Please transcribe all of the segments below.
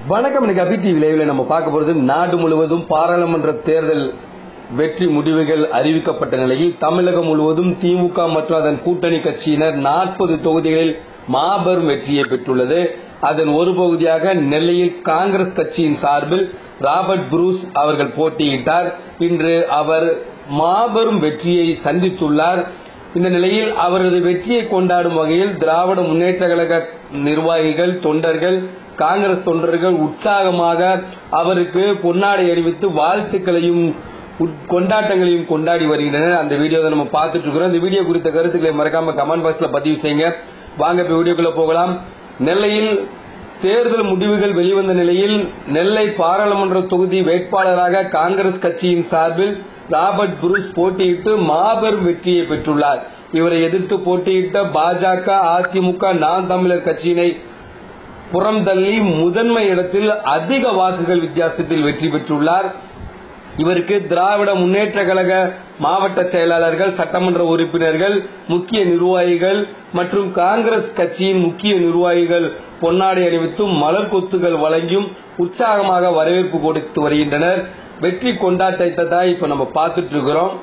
வணக்கம். இன்னைக்கு அபி டிவி லைவ்ல நம்ம பார்க்க போறது நாடு முழுவதும் பாராளுமன்ற தேர்தல் வெற்றி முடிவுகள் அறிவிக்கப்பட்ட நிலையில் தமிழகம் முழுவதும் திமுக மற்றும் அதன் கூட்டணி கட்சியினர் 40 தொகுதிகளில் மாபெரும் வெற்றியை பெற்றுள்ளது. அதன் ஒரு பகுதியாக நெல்லையில் காங்கிரஸ் கட்சியின் சார்பில் ராபர்ட் புரூஸ் அவர்கள் போட்டியிட்டார். இன்று அவர் மாபெரும் வெற்றியை சந்தித்துள்ளார். இந்த நிலையில் அவரது வெற்றியை கொண்டாடும் வகையில் திராவிட முன்னேற்ற கழக நிர்வாகிகள், தொண்டர்கள், காங்கிரஸ் தொண்டர்கள் உற்சாகமாக அவருக்கு பொன்னாடை அணிவித்து வாழ்த்துக்களையும் கொண்டாட்டங்களையும் கொண்டாடி வருகின்றனர். அந்த வீடியோ தான் நம்ம பார்த்துட்டு இருக்கிறோம். இந்த வீடியோ குறித்த கருத்துக்களை மறக்காம கமெண்ட் பாக்ஸ்ல பதிவு செய்யுங்க. வாங்க இப்ப வீடியோக்குள்ள போகலாம். நெல்லையில் தேர்தல் முடிவுகள் வெளிவந்த நிலையில் நெல்லை பாராளுமன்ற தொகுதி வேட்பாளராக காங்கிரஸ் கட்சியின் சார்பில் ராபர்ட் புரூஸ் போட்டியிட்டு மாபெரும் வெற்றியை பெற்றுள்ளார். இவரை எதிர்த்து போட்டியிட்ட பாஜக, அதிமுக, நாம் தமிழர் கட்சியினை புறம்தள்ளி முதன்மை இடத்தில் அதிக வாக்குகள் வித்தியாசத்தில் வெற்றி பெற்றுள்ளார். இவருக்கு திராவிட முன்னேற்ற கழக மாவட்ட செயலாளர்கள், சட்டமன்ற உறுப்பினர்கள், முக்கிய நிர்வாகிகள் மற்றும் காங்கிரஸ் கட்சியின் முக்கிய நிர்வாகிகள் பொன்னாடை அணிவித்தும் மலர் கொத்துகள் வழங்கியும் உற்சாகமாக வரவேற்பு கொடுத்து வருகின்றனர். வெற்றி கொண்டாட்டத்தை தான் இப்ப நம்ம பார்த்துட்டு இருக்கிறோம்.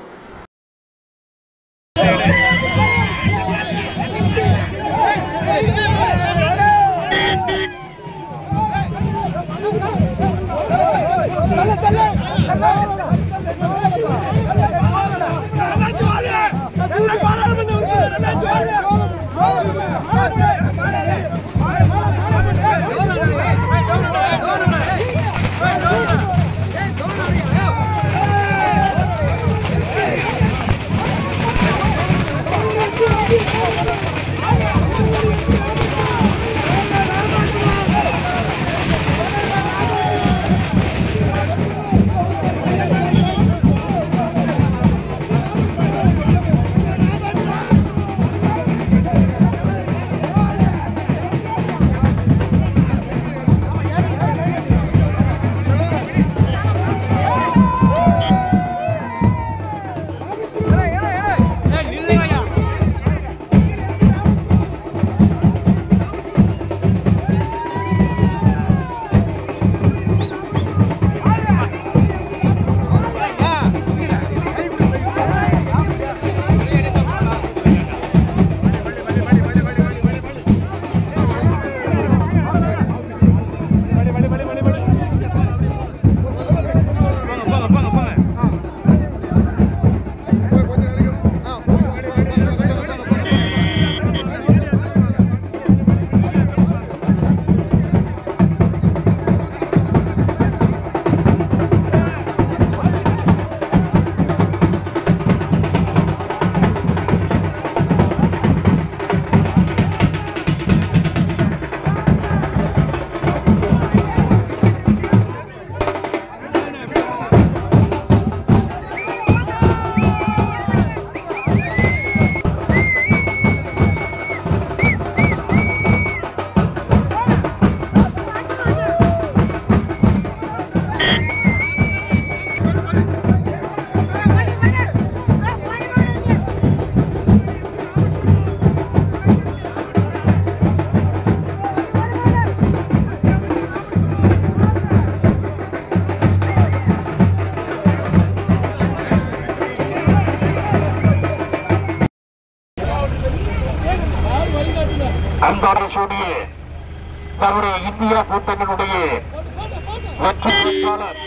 அன்பான சூடிய நம்முடைய இந்தியா கூட்டணியுடைய வெற்றி வேட்பாளர்